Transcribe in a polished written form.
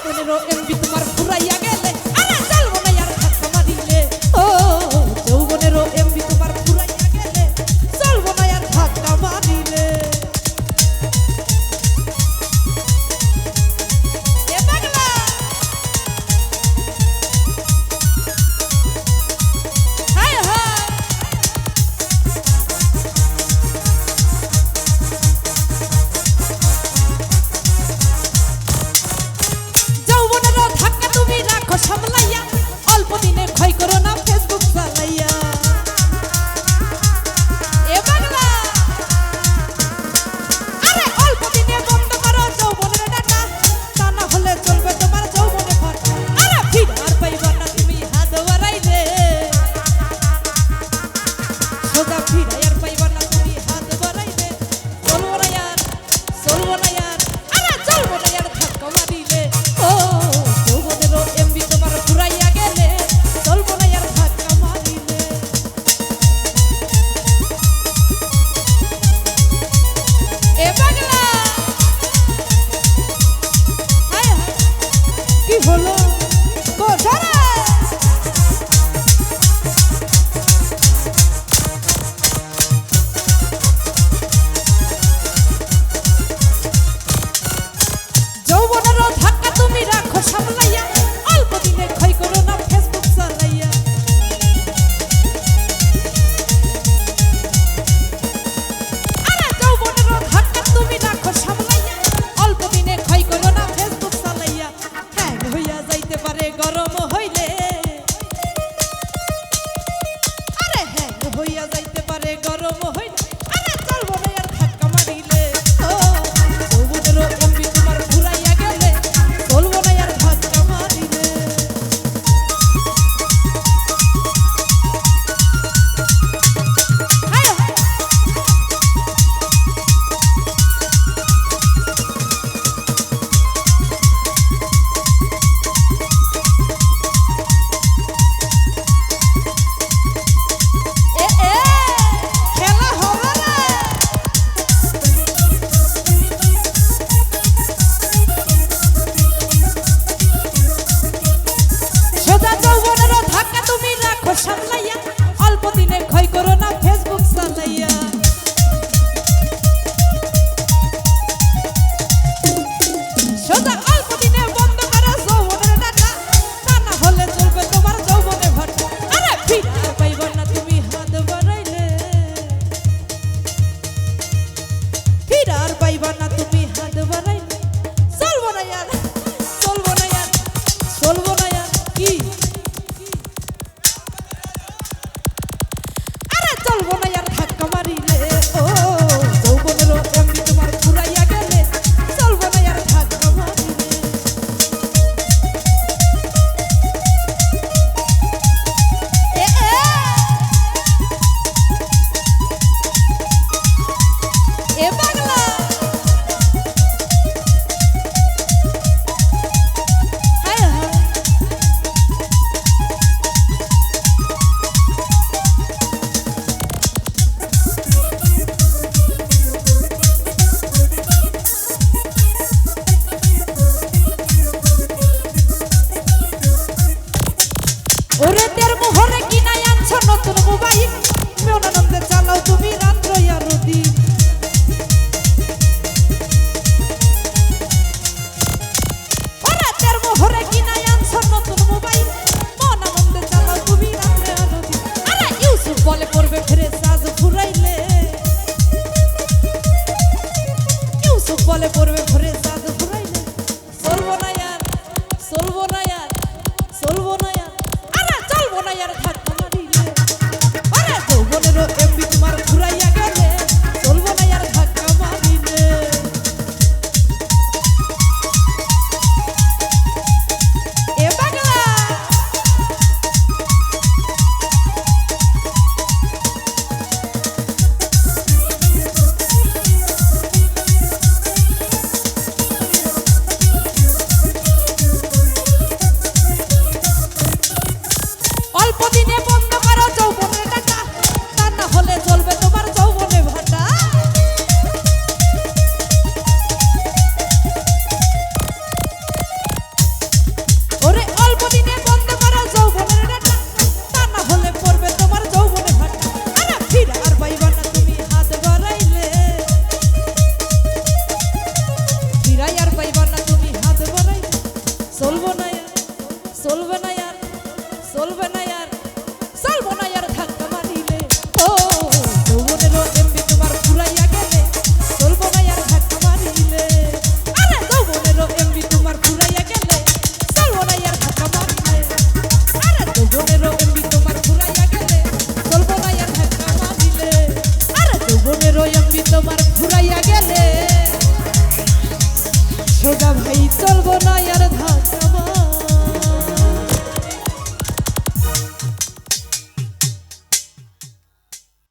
যৌবনেরও MB তোমার ফুরাইয়া গেলে আরে চলবো না আর ধাক্কা মারিলে ও যৌবনেরও এমবি তোমার ফুরাইয়া গেলে চলবো না আর ধাক্কা মারিলে এ পাগলা হায় হায় যৌবনেরও ধাক্কা তুমি রাখো সামলা চলবে না আর চলবে না আর চলবো না আর ধাক্কা মারিলে ও যৌবনেরও এমবি তোমার ফুরাইয়া গেলে চলবো না আর ধাক্কা মারিলে আরে যৌবনেরও এমবি তোমার ফুরাইয়া গেলে চলবো না আর ধাক্কা মারিলে আরে যৌবনেরও এমবি তোমার ফুরাইয়া গেলে চলবো না আর ধাক্কা মারিলে আরে যৌবনেরও এমবি তোমার ফুরাইয়া গেলে সোজা ভাই চলবো না আর